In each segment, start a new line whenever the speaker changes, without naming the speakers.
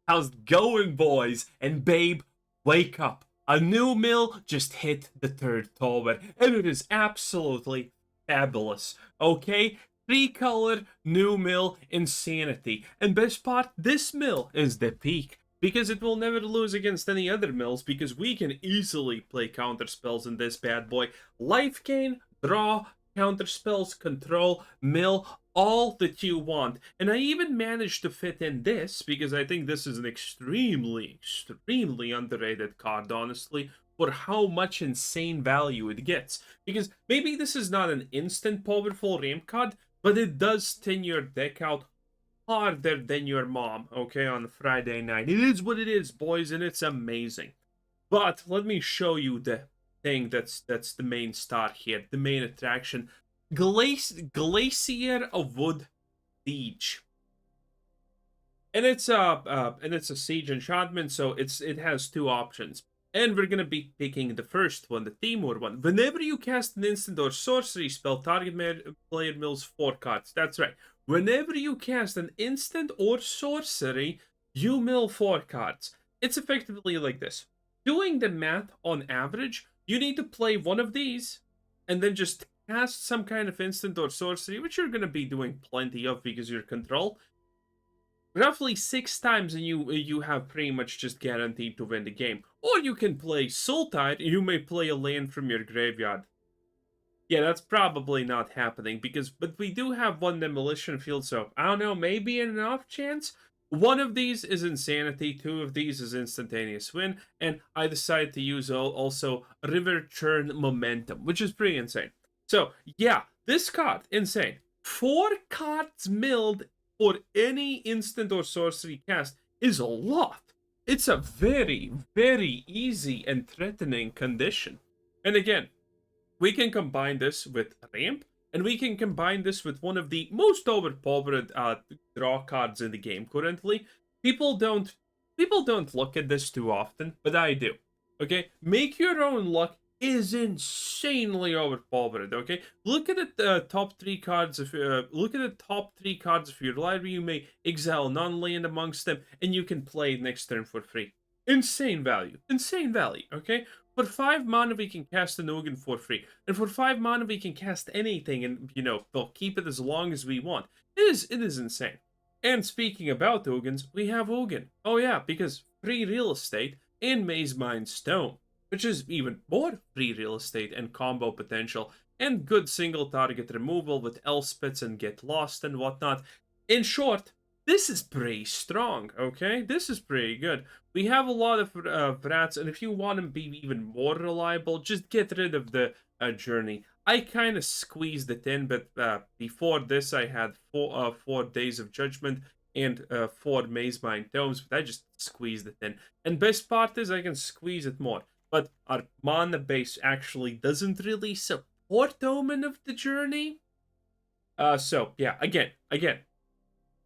How's it going, boys? And babe, wake up. A new mill just hit the third tower, and it is absolutely fabulous. Okay? Three-color new mill insanity. And best part, this mill is the peak. Because it will never lose against any other mills, because we can easily play counter spells in this bad boy. Life gain, draw, counter spells, control, mill, all that you want. And I even managed to fit in this because I think this is an extremely, extremely underrated card, honestly, for how much insane value it gets. Because maybe this is not an instant powerful ramp card, but it does thin your deck out harder than your mom, okay, on Friday night. It is what it is, boys, and it's amazing. But let me show you the thing that's the main star here, the main attraction. Glacierwood Siege. And it's a siege enchantment, so it has two options. And we're gonna be picking the first one, the Timur one. Whenever you cast an instant or sorcery spell, target player mills 4 cards. That's right. Whenever you cast an instant or sorcery, you mill 4 cards. It's effectively like this. Doing the math on average, you need to play one of these, and then just cast some kind of instant or sorcery, which you're gonna be doing plenty of because you're control, roughly 6 times, and you have pretty much just guaranteed to win the game. Or you can play Sultide, and you may play a land from your graveyard. Yeah, that's probably not happening, but we do have one Demolition Field, so I don't know, maybe an off chance. One of these is Insanity, 2 of these is Instantaneous Win, and I decided to use also Riverchurn Momentum, which is pretty insane. So, yeah, this card, insane. 4 cards milled for any instant or sorcery cast is a lot. It's a very, very easy and threatening condition. And again, we can combine this with Ramp, and we can combine this with one of the most overpowered draw cards in the game currently. People don't look at this too often, but I do. Okay, Make Your Own Luck is insanely overpowered. Okay, look at the top 3 cards. Look at the top 3 cards of your library. You may exile non-land amongst them, and you can play next turn for free. Insane value. Insane value. Okay. For 5 mana, we can cast an Ugin for free. And for 5 mana, we can cast anything, and, they'll keep it as long as we want. It is insane. And speaking about Ugins, we have Ugin. Oh yeah, because free real estate and Mazemind Tome, which is even more free real estate and combo potential, and good single target removal with Elspeth and Get Lost and whatnot. In short, this is pretty strong, okay? This is pretty good. We have a lot of rats, and if you want to be even more reliable, just get rid of the journey. I kind of squeezed it in, but before this I had 4 Days of Judgment and 4 Mazemind Tomes, but I just squeezed it in. And best part is I can squeeze it more. But our mana base actually doesn't really support Omen of the Journey. So, yeah, again,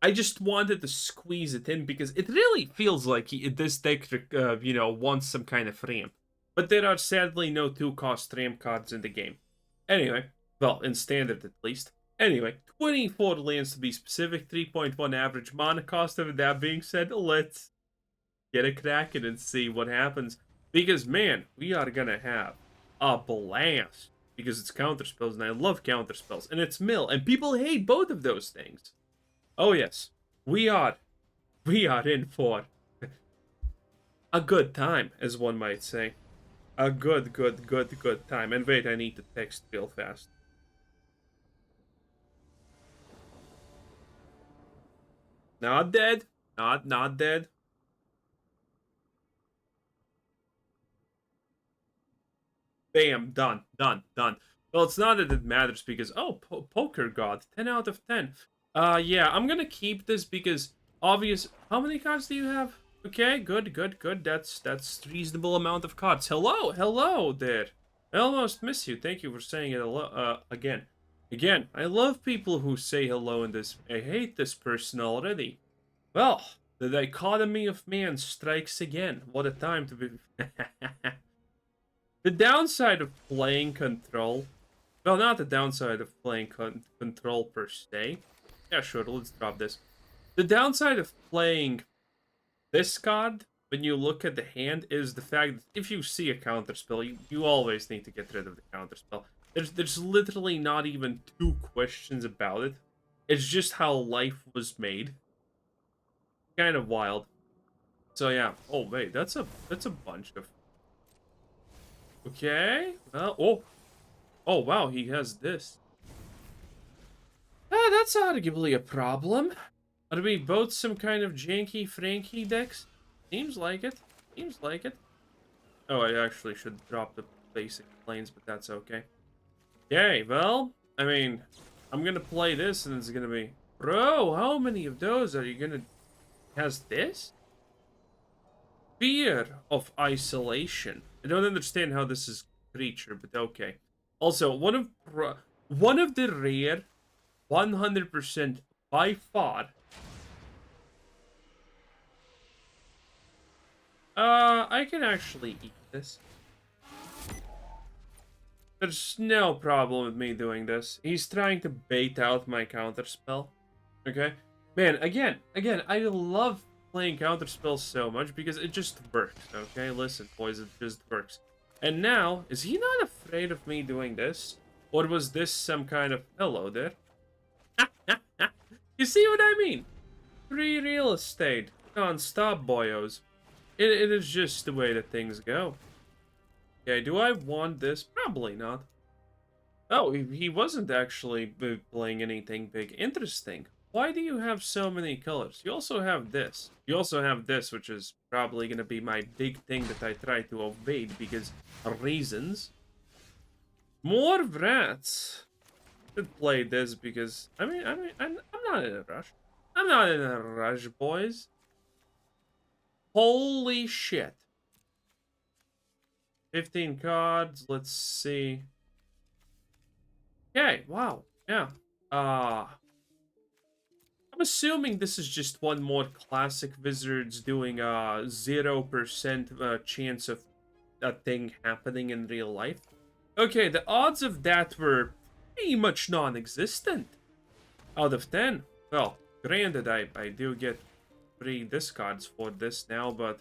I just wanted to squeeze it in because it really feels like this deck, wants some kind of ramp. But there are sadly no 2-cost ramp cards in the game. Anyway, well, in standard at least. Anyway, 24 lands to be specific, 3.1 average mana cost. Of that being said, let's get a cracking and see what happens. Because, man, we are gonna have a blast. Because it's counterspells, and I love counterspells. And it's mill, and people hate both of those things. Oh yes, we are in for a good time, as one might say. A good time. And wait, I need to text real fast. Not dead. Not dead. Bam, done. Well, it's not that it matters because, Poker God, 10 out of 10. Yeah, I'm gonna keep this because obvious. How many cards do you have? Okay, good. That's reasonable amount of cards. Hello there. I almost miss you. Thank you for saying it again. Again, I love people who say hello in this. I hate this person already. Well, the dichotomy of man strikes again. What a time to be. The downside of playing control. Well, not the downside of playing control per se. Yeah, sure, let's drop this. The downside of playing this card, when you look at the hand, is the fact that if you see a counterspell, you always need to get rid of the counterspell. There's literally not even two questions about it. It's just how life was made. Kind of wild. So yeah. Oh wait, that's a bunch of. Okay. Well, oh wow, he has this. That's arguably a problem. Are we both some kind of janky Frankie decks? Seems like it. Seems like it. Oh, I actually should drop the basic planes, but that's okay. Okay, well, I mean, I'm gonna play this and it's gonna be... Bro, how many of those are you gonna... Has this? Fear of isolation. I don't understand how this is creature, but okay. Also, one of the rare 100% by far. I can actually eat this. There's no problem with me doing this. He's trying to bait out my counterspell. Okay? Man, again, I love playing counterspells so much because it just works, okay? Listen, boys, it just works. And now, is he not afraid of me doing this? Or was this some kind of... Hello there. You see what I mean? Free real estate. Non-stop, boyos. It is just the way that things go. Okay, do I want this? Probably not. Oh, he wasn't actually playing anything big. Interesting. Why do you have so many colors? You also have this. You also have this, which is probably going to be my big thing that I try to evade because of reasons. More Vrats. Should play this because, I'm not in a rush. I'm not in a rush, boys. Holy shit. 15 cards, let's see. Okay, wow, yeah. I'm assuming this is just one more classic Wizards doing a 0% chance of a thing happening in real life. Okay, the odds of that were pretty much non-existent. Out of 10. Well, granted, I do get 3 discards for this now, but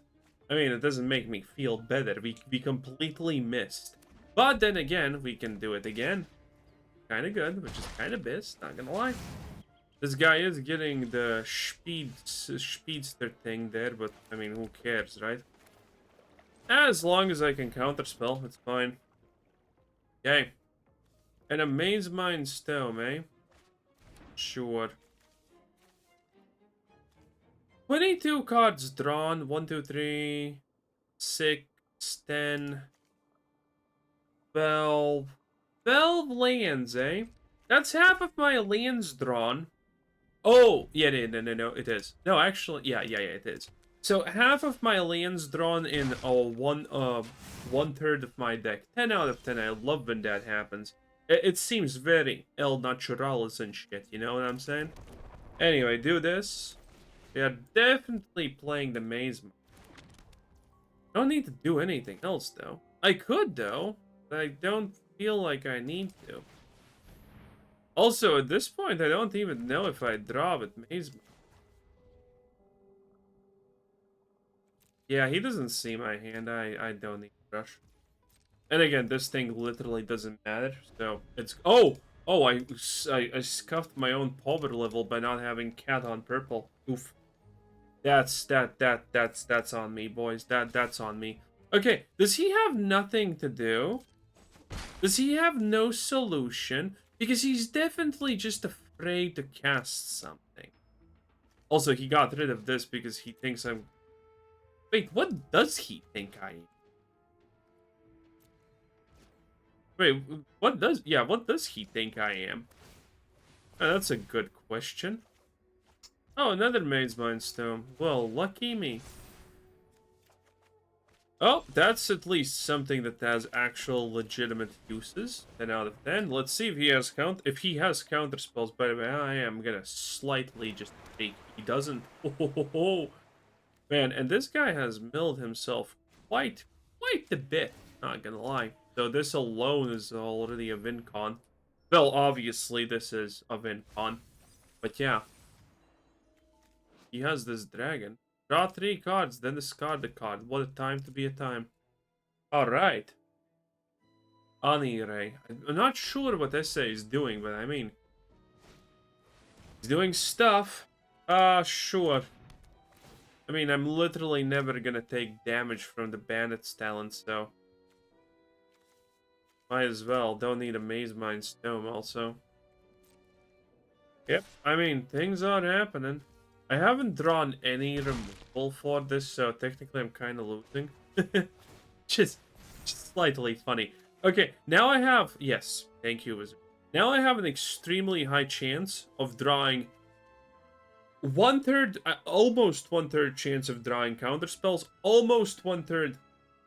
I mean, it doesn't make me feel better. We completely missed. But then again, we can do it again. Kind of good, which is kind of best, not gonna lie. This guy is getting the speedster thing there, but I mean, who cares, right? As long as I can counterspell, it's fine. Okay. And a Mazemind Tome, eh? Sure. 22 cards drawn. 1, 2, 3, 6, 10, 12. 12 lands, eh? That's half of my lands drawn. Oh, yeah, no, it is. No, actually, yeah, it is. So half of my lands drawn in one third of my deck. 10 out of 10. I love when that happens. It seems very El Naturalis and shit, you know what I'm saying? Anyway, do this. We are definitely playing the maze. Don't need to do anything else, though. I could, though, but I don't feel like I need to. Also, at this point, I don't even know if I draw with maze. Yeah, he doesn't see my hand. I don't need to rush. And again, this thing literally doesn't matter. So it's I scuffed my own power level by not having cat on purple. Oof. That's on me, boys. That's on me. Okay, does he have nothing to do? Does he have no solution? Because he's definitely just afraid to cast something. Also, he got rid of this because he thinks I'm... Wait, what does he think I am? Wait, what does he think I am? Oh, that's a good question. Oh, another Mazemind Tome. Well, lucky me. Oh, that's at least something that has actual legitimate uses. 10 out of 10. Let's see if he has counter spells. By the way, I am gonna slightly just take. He doesn't. Oh, man, and this guy has milled himself quite a bit. Not gonna lie. So this alone is already a win con. Well, obviously this is a win con, but yeah. He has this dragon. Draw 3 cards, then discard the card. What a time to be a time. Alright. Anire. I'm not sure what SA is doing, but I mean... he's doing stuff. Sure. I mean, I'm literally never gonna take damage from the bandit's talent, so... might as well. Don't need a Mazemind Tome also. Yep, I mean, things are happening. I haven't drawn any removal for this, so technically I'm kind of losing. just slightly funny. Okay, now I have... yes, thank you, Wizard. Now I have an extremely high chance of drawing... 1/3, almost 1/3 chance of drawing counterspells. Almost 1/3...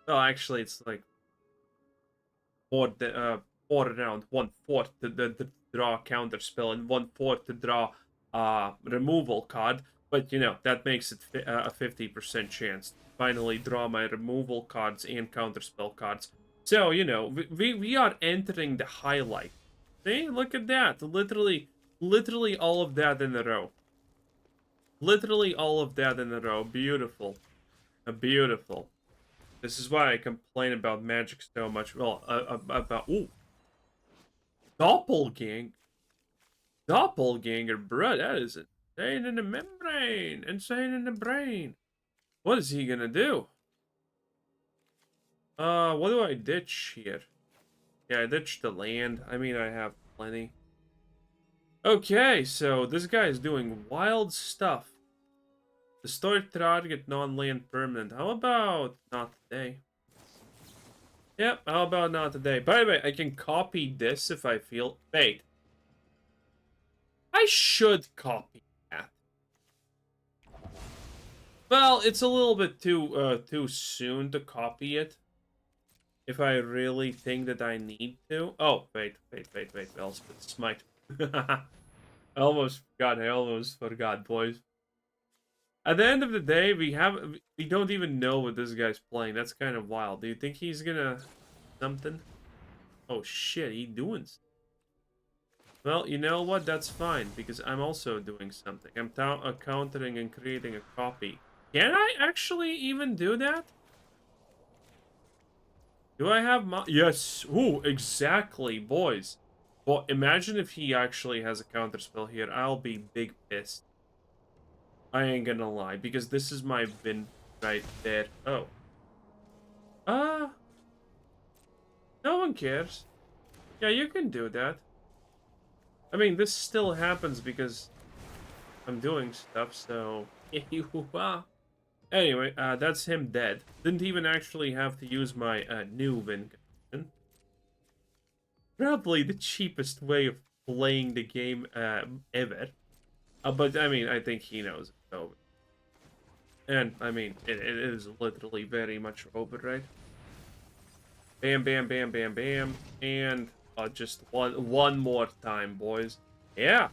well, actually, it's like... four around 1/4 to draw a counterspell and 1/4 to draw a removal card. But, you know, that makes it a 50% chance to finally draw my removal cards and counterspell cards. So, you know, we are entering the highlight. See? Look at that. Literally all of that in a row. Literally all of that in a row. Beautiful. Beautiful. This is why I complain about Magic so much. Well, about... ooh. Doppelganger, bro, that is insane in the membrane. Insane in the brain. What is he gonna do? What do I ditch here? Yeah, I ditched the land. I mean, I have plenty. Okay, so this guy is doing wild stuff. Destroy target non-land permanent. How about not today? Yep, how about not today? By the way, I can copy this if I feel... wait. I should copy that. Well, it's a little bit too soon to copy it. If I really think that I need to. Oh, wait. Elspeth, Smite. I almost forgot, boys. At the end of the day, we don't even know what this guy's playing. That's kind of wild. Do you think he's gonna something? Oh shit, he doing something. Well, you know what? That's fine, because I'm also doing something. I'm countering and creating a copy. Can I actually even do that? Do I have my... yes. Ooh, exactly, boys. Well, imagine if he actually has a counterspell here. I'll be big pissed. I ain't gonna lie, because this is my win right there. Oh. No one cares. Yeah, you can do that. I mean, this still happens because I'm doing stuff, so... anyway, that's him dead. Didn't even actually have to use my new win condition. Probably the cheapest way of playing the game ever. But, I mean, I think he knows it, so... and, I mean, it is literally very much over, right? Bam, bam, bam, bam, bam. And just one more time, boys. Yeah.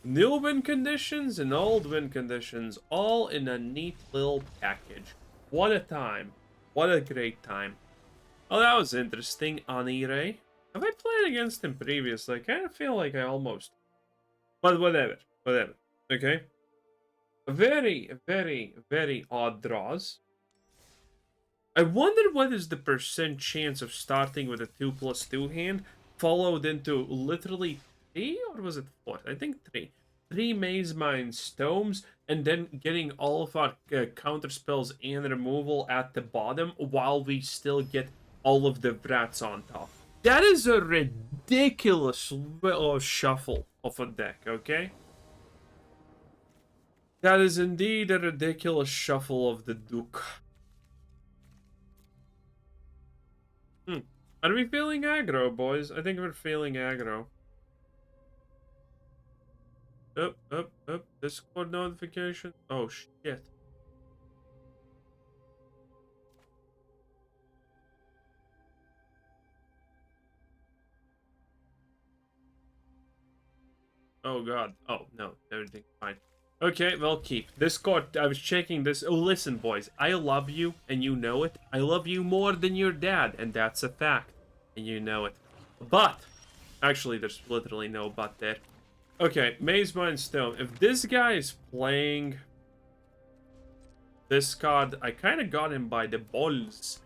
New win conditions and old win conditions, all in a neat little package. What a time. What a great time. Oh, that was interesting, Anire. Have I played against him previously? I kind of feel like I almost... but whatever. Okay? Very, very, very odd draws. I wonder what is the percent chance of starting with a 2+2 hand, followed into literally 3, or was it 4? I think 3. 3 Mazemind Tomes, and then getting all of our counter spells and removal at the bottom, while we still get all of the Vrats on top. That is a ridiculous shuffle of a deck, okay? That is indeed a ridiculous shuffle of the Duke. Are we feeling aggro, boys? I think we're feeling aggro. Up. Discord notification. Oh, shit. Oh, God. Oh, no. Everything's fine. Okay, well, keep. Discord, I was checking this. Oh, listen, boys. I love you, and you know it. I love you more than your dad, and that's a fact. And you know it. But, actually, there's literally no but there. Okay, Mazemind Tome. If this guy is playing... this card, I kind of got him by the balls.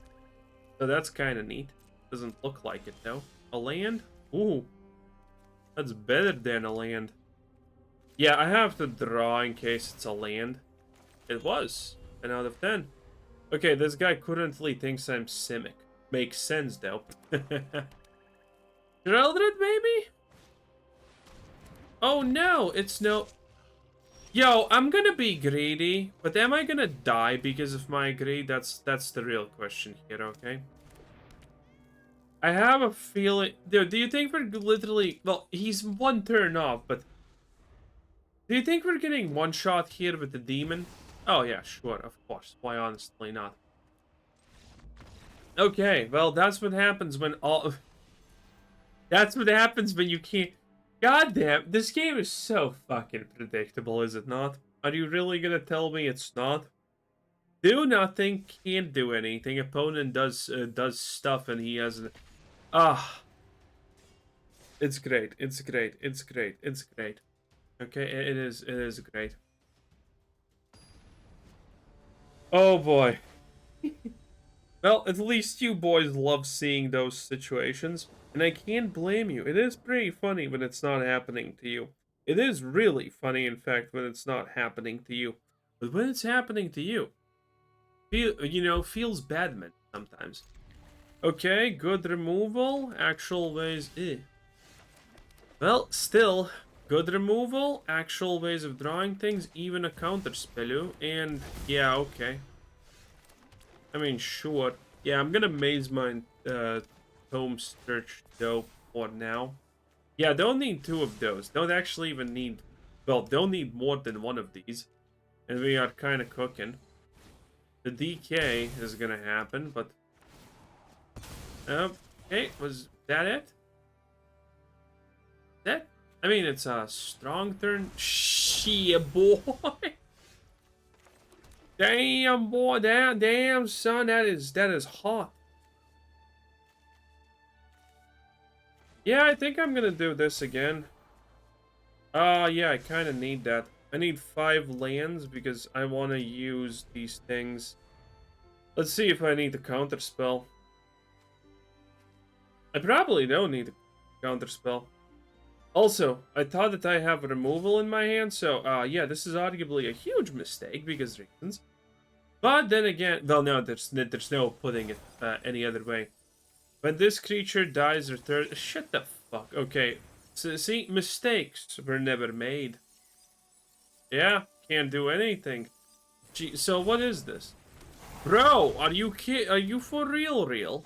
So that's kind of neat. Doesn't look like it, though. A land? Ooh. That's better than a land. Yeah, I have to draw in case it's a land. It was. 10 out of 10. Okay, this guy currently thinks I'm Simic. Makes sense, though. Sheldred, maybe? Oh, no. It's no... Yo, I'm gonna be greedy, but am I gonna die because of my greed? That's the real question here, okay? I have a feeling... Dude, do you think we're literally... Well, he's one turn off, but... Do you think we're getting one shot here with the demon? Oh, yeah, sure, of course. Why, honestly not? Okay, well, that's what happens when all... That's what happens when you can't... God damn, this game is so fucking predictable, is it not? Are you really gonna tell me it's not? Do nothing, can't do anything. Opponent does stuff and he has... It's great, it's great, it's great, it's great. Okay, it is great. Oh boy. Well, at least you boys love seeing those situations. And I can't blame you. It is pretty funny when it's not happening to you. It is really funny, in fact, when it's not happening to you. But when it's happening to you, feels bad, man, sometimes. Okay, good removal. Actual ways, Well, still, good removal. Actual ways of drawing things. Even a counter spellu. And, yeah, okay. I mean, sure. Yeah, I'm gonna Mazemind Tome search though for now. Yeah, don't need two of those. Don't actually even need... Well, don't need more than one of these. And we are kind of cooking. The DK is gonna happen, but... Okay, was that it? That? I mean, it's a strong turn. Shit, boy! Damn, boy, damn, son, that is hot. Yeah, I think I'm gonna do this again. Yeah, I kind of need that. I need 5 lands because I want to use these things. Let's see if I need the counter spell. I probably don't need the counter spell. Also, I thought that I have removal in my hand, so, yeah, this is arguably a huge mistake because reasons. But then again, well, no, there's no putting it any other way. When this creature dies or shut the fuck. Okay, so, see, mistakes were never made. Yeah, can't do anything. Gee, so what is this? Bro, are you for real?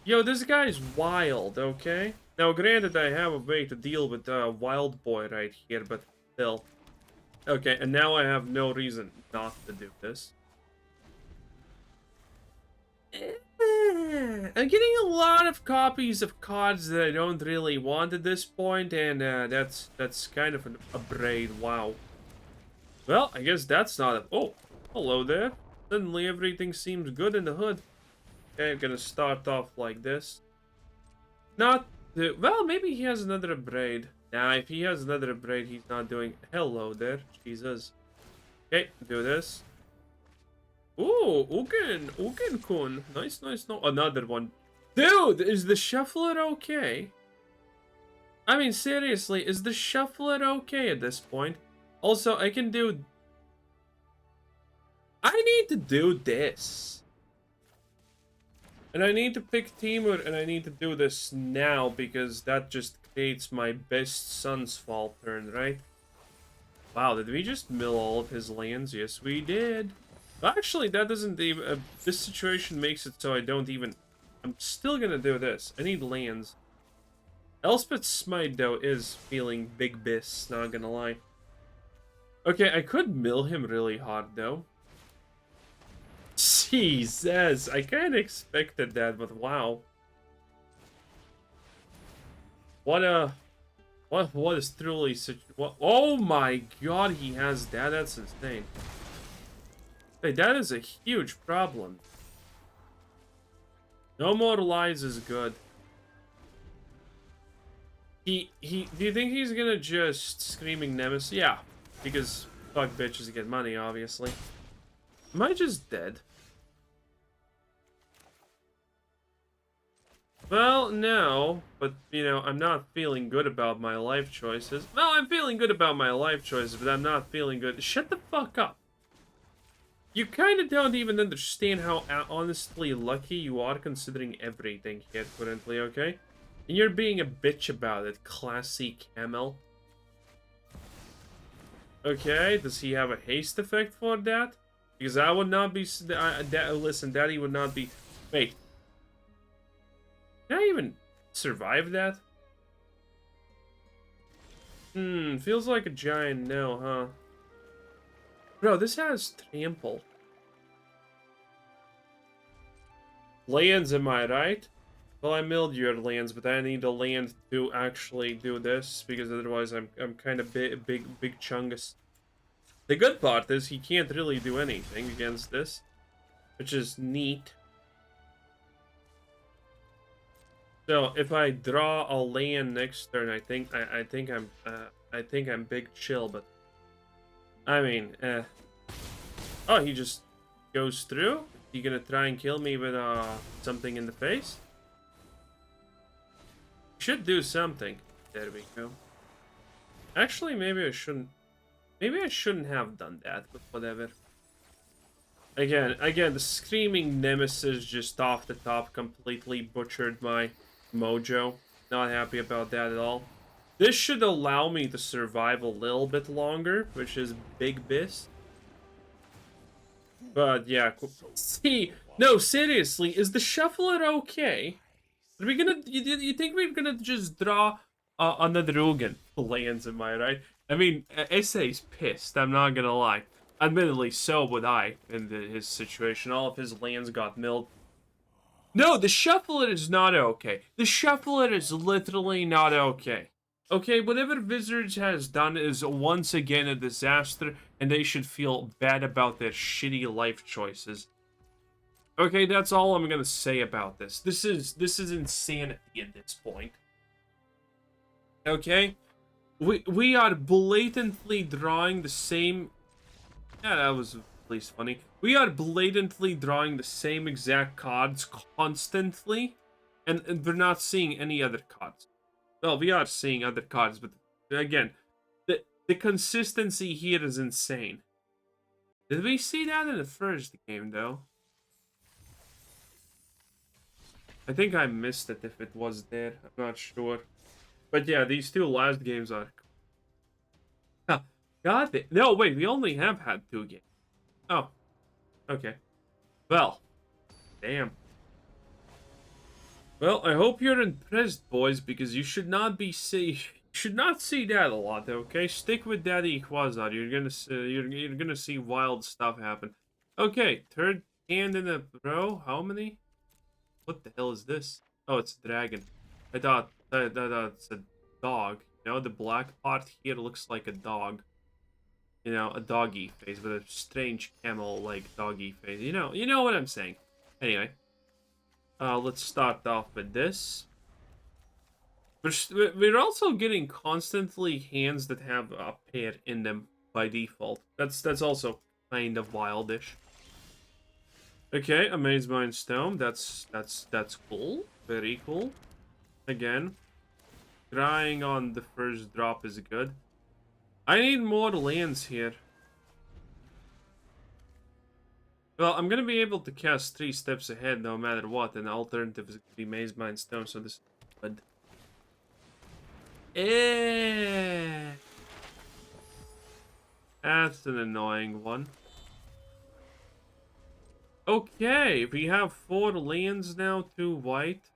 Yo, this guy's wild, okay? Now, granted, I have a way to deal with Wild Boy right here, but still. Okay, and now I have no reason not to do this. I'm getting a lot of copies of cards that I don't really want at this point, and that's kind of a braid. Wow. Well, I guess that's not a... Oh, hello there. Suddenly everything seems good in the hood. Okay, I'm gonna start off like this. Not... Well, maybe he has another braid. Nah, if he has another braid, he's not doing... Hello there. Jesus. Okay, do this. Ooh, Ugin-kun. Nice. No, another one. Dude, is the shuffler okay? I mean, seriously, is the shuffler okay at this point? Also, I can do... I need to do this. And I need to pick Timur, and I need to do this now, because that just creates my best Sunfall turn, right? Wow, did we just mill all of his lands? Yes, we did. Actually, that doesn't even... this situation makes it so I don't even... I'm still gonna do this. I need lands. Elspeth's Smite, though, is feeling big biss, not gonna lie. Okay, I could mill him really hard, though. Jesus, I kind of expected that, but wow. What is truly such... What, oh my god, he has that? That's insane. Hey, that is a huge problem. No more lies is good. Do you think he's gonna just Screaming Nemesis? Yeah, because fuck bitches to get money, obviously. Am I just dead? Well, no, but, you know, I'm not feeling good about my life choices. Well, I'm feeling good about my life choices, but I'm not feeling good. Shut the fuck up. You kind of don't even understand how honestly lucky you are considering everything here currently, okay? And you're being a bitch about it, classy camel. Okay, does he have a haste effect for that? Because I would not be... listen, Daddy would not be... Wait. Can I even survive that? Feels like a giant no, huh? Bro, this has trample. Lands, am I right? Well, I milled your lands, but I need a land to actually do this, because otherwise I'm kind of big chungus. The good part is he can't really do anything against this, which is neat. So if I draw a land next turn, I think I'm big chill, but I mean, oh, he just goes through. You gonna try and kill me with something in the face? Should do something. There we go. Actually, maybe I shouldn't. Maybe I shouldn't have done that, but whatever. Again, the screaming nemesis just off the top completely butchered my mojo. Not happy about that at all. This should allow me to survive a little bit longer, which is big bis. But yeah, see, no, seriously, is the shuffler okay? Are we gonna? You think we're gonna just draw another Ugin lands? Am I right? I mean, SA's pissed. I'm not gonna lie. Admittedly, so would I in his situation. All of his lands got milled. No, the shuffler is not okay. The shuffler is literally not okay. Okay, whatever Wizards has done is once again a disaster, and they should feel bad about their shitty life choices. Okay, that's all I'm gonna say about this. This is insanity at this point. Okay? We are blatantly drawing the same... Yeah, that was at least funny. We are blatantly drawing the same exact cards constantly, and we're not seeing any other cards. Well, we are seeing other cards, but again, the consistency here is insane. Did we see that in the first game, though? I think I missed it if it was there. I'm not sure. But yeah, these two last games are... God, no, wait, we only have had 2 games. Oh, okay. Well, damn. Well, I hope you're impressed, boys, because you should not be see that a lot, okay? Stick with Daddy Quasar. You're gonna see wild stuff happen. Okay, third hand in a row. How many? What the hell is this? Oh, it's a dragon. I thought it's a dog. You know, the black part here looks like a dog. You know, a doggy face with a strange camel-like doggy face. You know what I'm saying. Anyway, let's start off with this. We're also getting constantly hands that have a pair in them by default. That's also kind of wildish. Okay, Mazemind Tome. That's cool. Very cool. Again, trying on the first drop is good. I need more lands here. Well, I'm gonna be able to cast 3 steps ahead no matter what, and the alternative is gonna be Mazemind Tome, so this is good. That's an annoying one. Okay, we have 4 lands now, 2 white.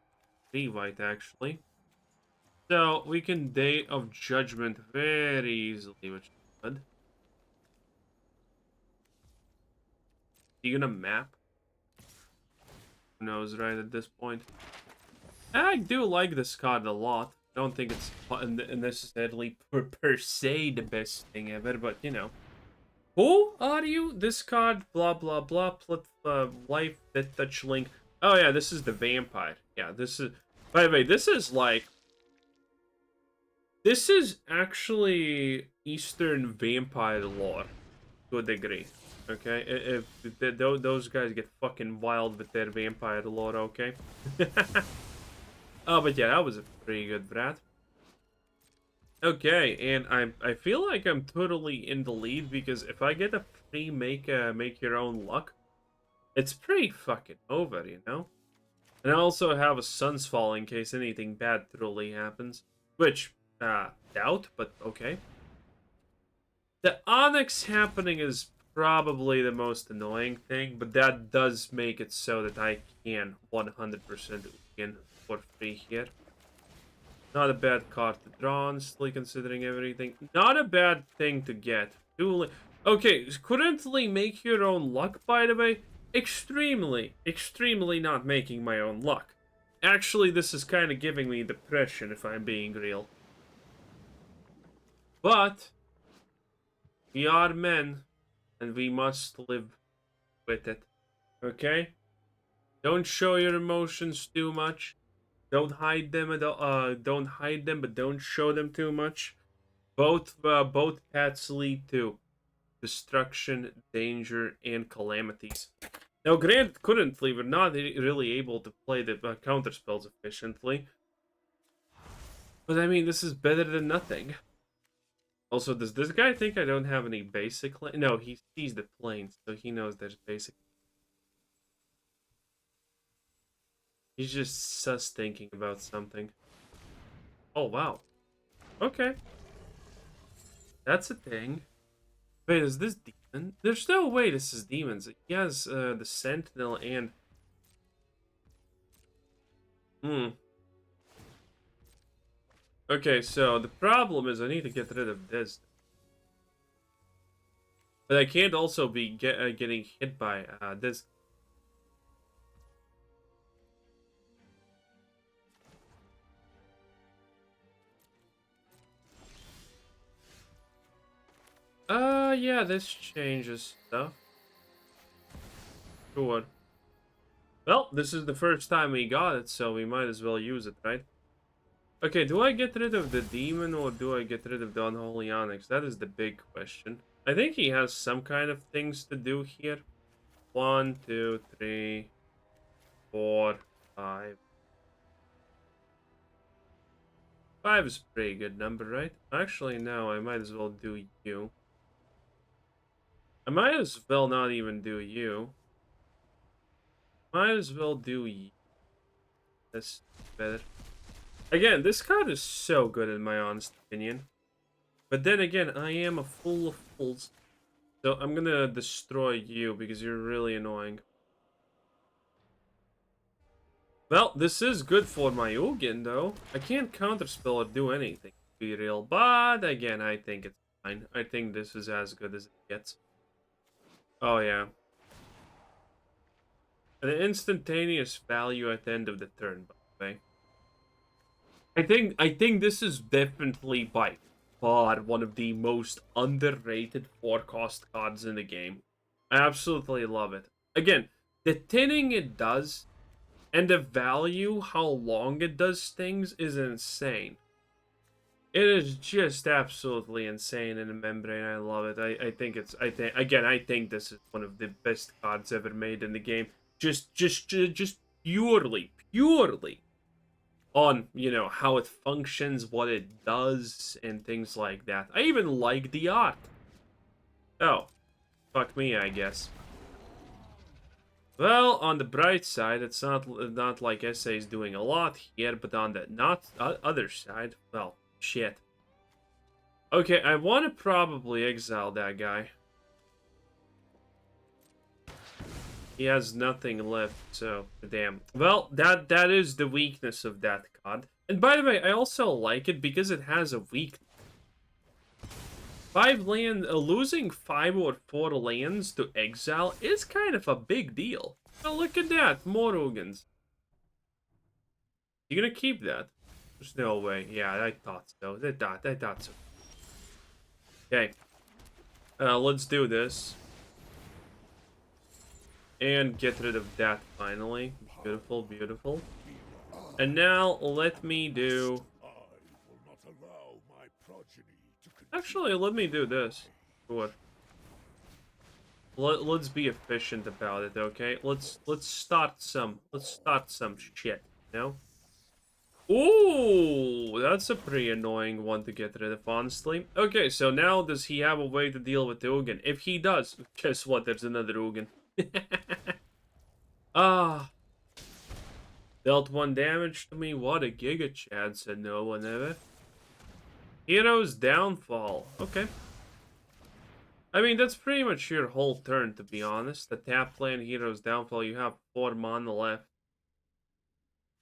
3 white, actually. So, we can Day of Judgment very easily, which is good. You gonna map? Who knows, right, at this point? I do like this card a lot. I don't think it's necessarily per se the best thing ever, but, you know. Who are you? This card, blah, blah, blah, life, that touch link. Oh, yeah, this is the vampire. Yeah, this is... By the way, this is like... This is actually Eastern vampire lore. to a degree. Okay, if those guys get fucking wild with their vampire lore, okay? Oh, but yeah, that was a pretty good brat. Okay, and I feel like I'm totally in the lead because if I get a free make your own luck, it's pretty fucking over, you know? And I also have a Sunfall in case anything bad truly happens. Which, doubt, but okay. The Onyx happening is probably the most annoying thing, but that does make it so that I can 100% Ugin for free here. Not a bad card to draw, honestly, considering everything. Not a bad thing to get. Okay, currently make your own luck, by the way. Extremely not making my own luck. Actually, this is kind of giving me depression, if I'm being real. But we are men, and we must live with it. Okay? Don't show your emotions too much. Don't hide them. Don't hide them, but don't show them too much. Both paths lead to destruction, danger, and calamities. Now, granted, currently we're not really able to play the counter spells efficiently, but I mean, this is better than nothing. Also, does this guy think I don't have any basic? No, he sees the planes, so he knows there's basic. He's just sus thinking about something. Oh wow. Okay. That's a thing. Wait, is this demon? There's no way this is demons. He has the Sentinel and... Okay, so the problem is I need to get rid of this. But I can't also be getting hit by this. Yeah, this changes stuff. Sure. Well, this is the first time we got it, so we might as well use it, right? Okay, do I get rid of the demon or do I get rid of the unholy onyx? That is the big question. I think he has some kind of things to do here. 1, 2, 3, 4, 5. 5 is a pretty good number, right? Actually, no, I might as well do you. I might as well not even do you. Might as well do you. That's better. Again, this card is so good in my honest opinion. But then again, I am a fool of fools. So I'm gonna destroy you because you're really annoying. Well, this is good for my Ugin, though. I can't counterspell or do anything, to be real. But again, I think it's fine. I think this is as good as it gets. Oh, yeah. An instantaneous value at the end of the turn, by the way. I think this is definitely by far one of the most underrated 4-cost cards in the game. I absolutely love it. Again, the thinning it does and the value, how long it does things, is insane. It is just absolutely insane in the membrane. I love it. I think this is one of the best cards ever made in the game. Just purely on, you know, how it functions, what it does, and things like that. I even like the art. Oh, fuck me, I guess. Well, on the bright side, it's not like SA is doing a lot here, but on the other side, well, shit. Okay, I want to probably exile that guy. He has nothing left, so damn. Well, that is the weakness of that card. And by the way, I also like it because it has a weakness. 5 land, losing 5 or 4 lands to exile is kind of a big deal. Oh, look at that, more Ugins. You gonna keep that? There's no way. Yeah, I thought so. I thought so. Okay. Let's do this. And get rid of that finally. Beautiful, beautiful. And now let me do... Actually, let me do this. What? Let's be efficient about it, okay? Let's start some shit, you know? Ooh, that's a pretty annoying one to get rid of, honestly. Okay, so now does he have a way to deal with the Ugin? If he does, guess what? There's another Ugin. Ah, dealt 1 damage to me. What a Giga Chad, said no one ever. Hero's Downfall. Okay. I mean, that's pretty much your whole turn, to be honest. The tap land Hero's Downfall, you have 4 mana left.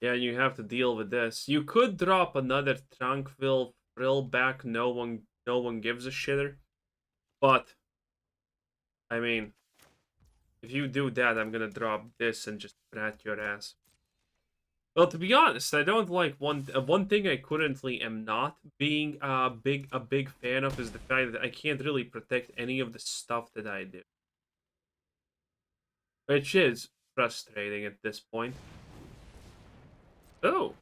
Yeah, you have to deal with this. You could drop another Tranquil Frill back, no one gives a shitter. But, I mean, if you do that, I'm gonna drop this and just brat your ass. Well, to be honest, I don't like one thing I currently am not being a big fan of is the fact that I can't really protect any of the stuff that I do, which is frustrating at this point. Oh,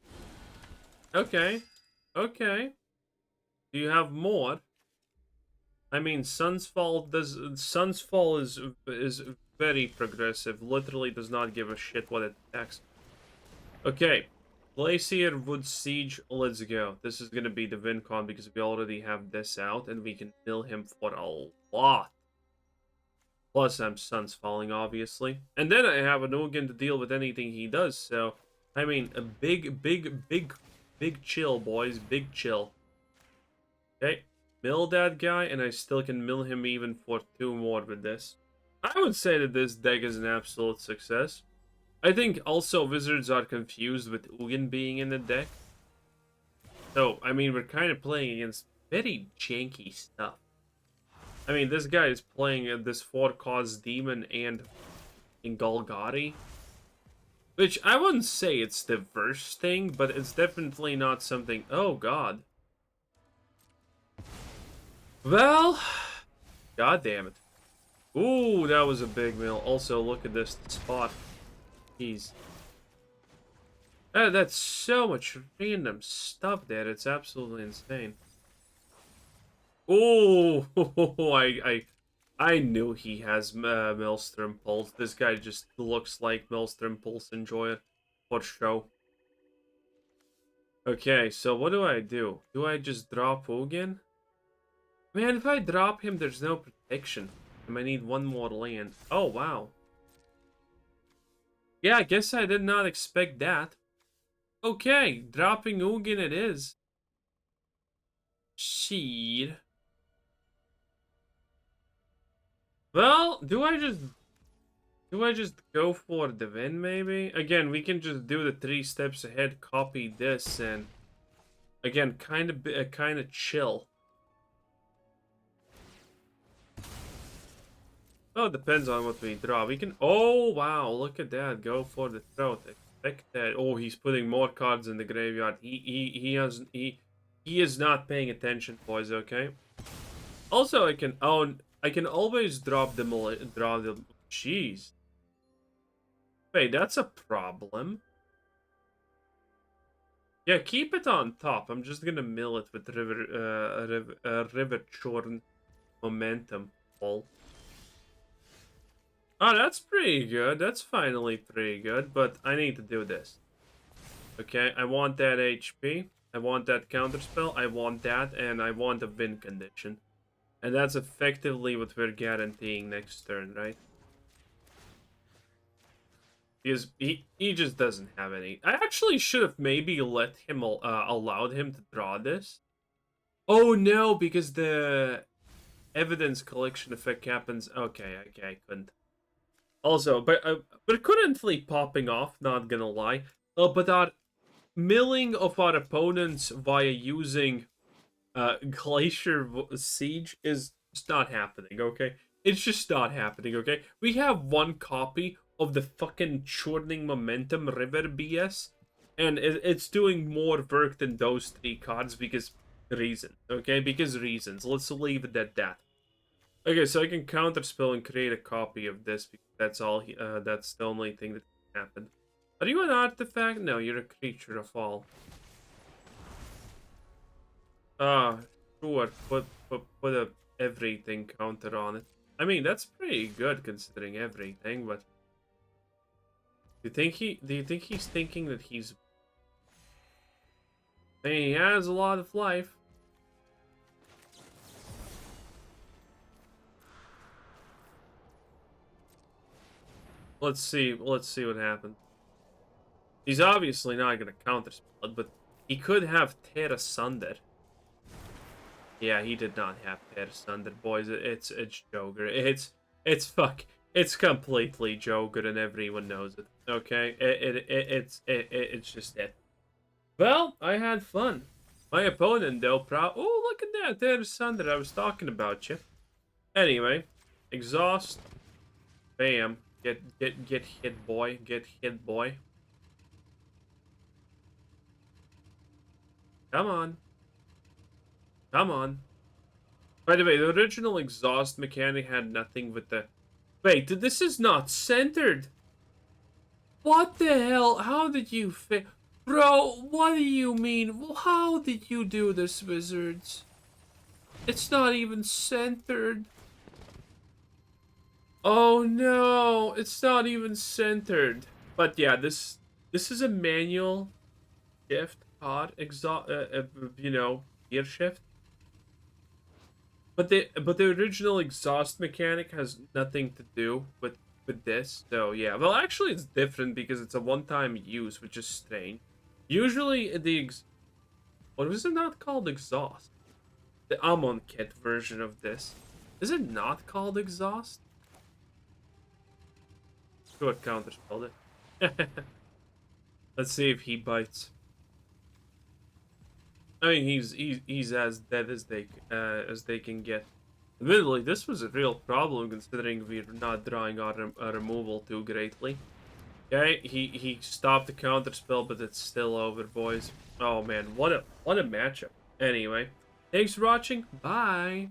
okay, okay. Do you have more? I mean, Sunfall is very progressive. Literally does not give a shit what it attacks. Okay, Glacierwood Siege, let's go. This is gonna be the win con because we already have this out and we can mill him for a lot. Plus, I'm Sun's falling, obviously. And then I have an Ugin to deal with anything he does, so... I mean, a big chill, boys. Big chill. Okay, mill that guy, and I still can mill him even for 2 more with this. I would say that this deck is an absolute success. I think also Wizards are confused with Ugin being in the deck. So, I mean, we're kind of playing against very janky stuff. I mean, this guy is playing this 4-cost Demon and in Golgari. Which, I wouldn't say it's the worst thing, but it's definitely not something... Oh, God. Well... God damn it. Ooh, that was a big mill. Also, look at this spot. Jeez. That's so much random stuff there. It's absolutely insane. Oh, I knew he has Maelstrom Pulse. This guy just looks like Maelstrom Pulse Enjoyer for show. Okay, so what do I do? Do I just drop Ugin? Man, if I drop him, there's no protection. I might need 1 more land. Oh, wow. Yeah, I guess I did not expect that. Okay, dropping Ugin it is. Shit. Well, do I just go for the win, maybe? Again, we can just do the 3 steps ahead, copy this, and... Again, kind of chill. Well, it depends on what we draw. We can... Oh, wow, look at that. Go for the throat. Expect that. Oh, he's putting more cards in the graveyard. He is not paying attention, boys, okay? Also, I can always drop the... Jeez. Wait, that's a problem. Yeah, keep it on top. I'm just gonna mill it with Riverchurn Momentum. Oh, that's pretty good. That's finally pretty good, but I need to do this. Okay, I want that HP. I want that counterspell. I want that, and I want a win condition. And that's effectively what we're guaranteeing next turn, right? Because he just doesn't have any. I actually should have maybe let him allowed him to draw this. Oh no, because the evidence collection effect happens. Okay, I couldn't. Also, but we're currently popping off. Not gonna lie. But our milling of our opponents via using Glacierwood Siege is just not happening. Okay, it's just not happening. Okay, we have 1 copy of the fucking Churning Momentum River BS, and it's doing more work than those 3 cards because reasons. Okay, because reasons. Let's leave it at that. Okay, so I can counterspell and create a copy of this because that's all. That's the only thing that can happen. Are you an artifact? No, you're a creature of all. Ah, sure. Put a everything counter on it. I mean, that's pretty good considering everything, but do you think he's thinking that he's, I mean, he has a lot of life. Let's see what happens. He's obviously not gonna counter spell, but he could have tear asunder. Yeah, he did not have tear asunder, boys. It's Joker. It's completely Joker, and everyone knows it. Okay, it's just it. Well, I had fun. My opponent, though, oh, look at that. There's Sunder. I was talking about you. Anyway, exhaust. Bam. Get hit, boy. Get hit, boy. Come on. Come on. By the way, the original exhaust mechanic had nothing with the... Wait, this is not centered. What the hell? How did you fail? Bro, what do you mean? How did you do this, Wizards? It's not even centered. Oh no, it's not even centered. But yeah, this is a manual shift pod you know, gear shift. But the original exhaust mechanic has nothing to do with this. So yeah, well actually it's different because it's a one-time use, which is strange. Usually what was it not called exhaust? The Amon kit version of this. Is it not called exhaust? What counterspelled it? Let's see if he bites. I mean, he's as dead as they can get. Admittedly, this was a real problem considering we're not drawing our removal too greatly. Okay, he stopped the counterspell, but it's still over, boys. Oh man, what a matchup. Anyway, thanks for watching. Bye.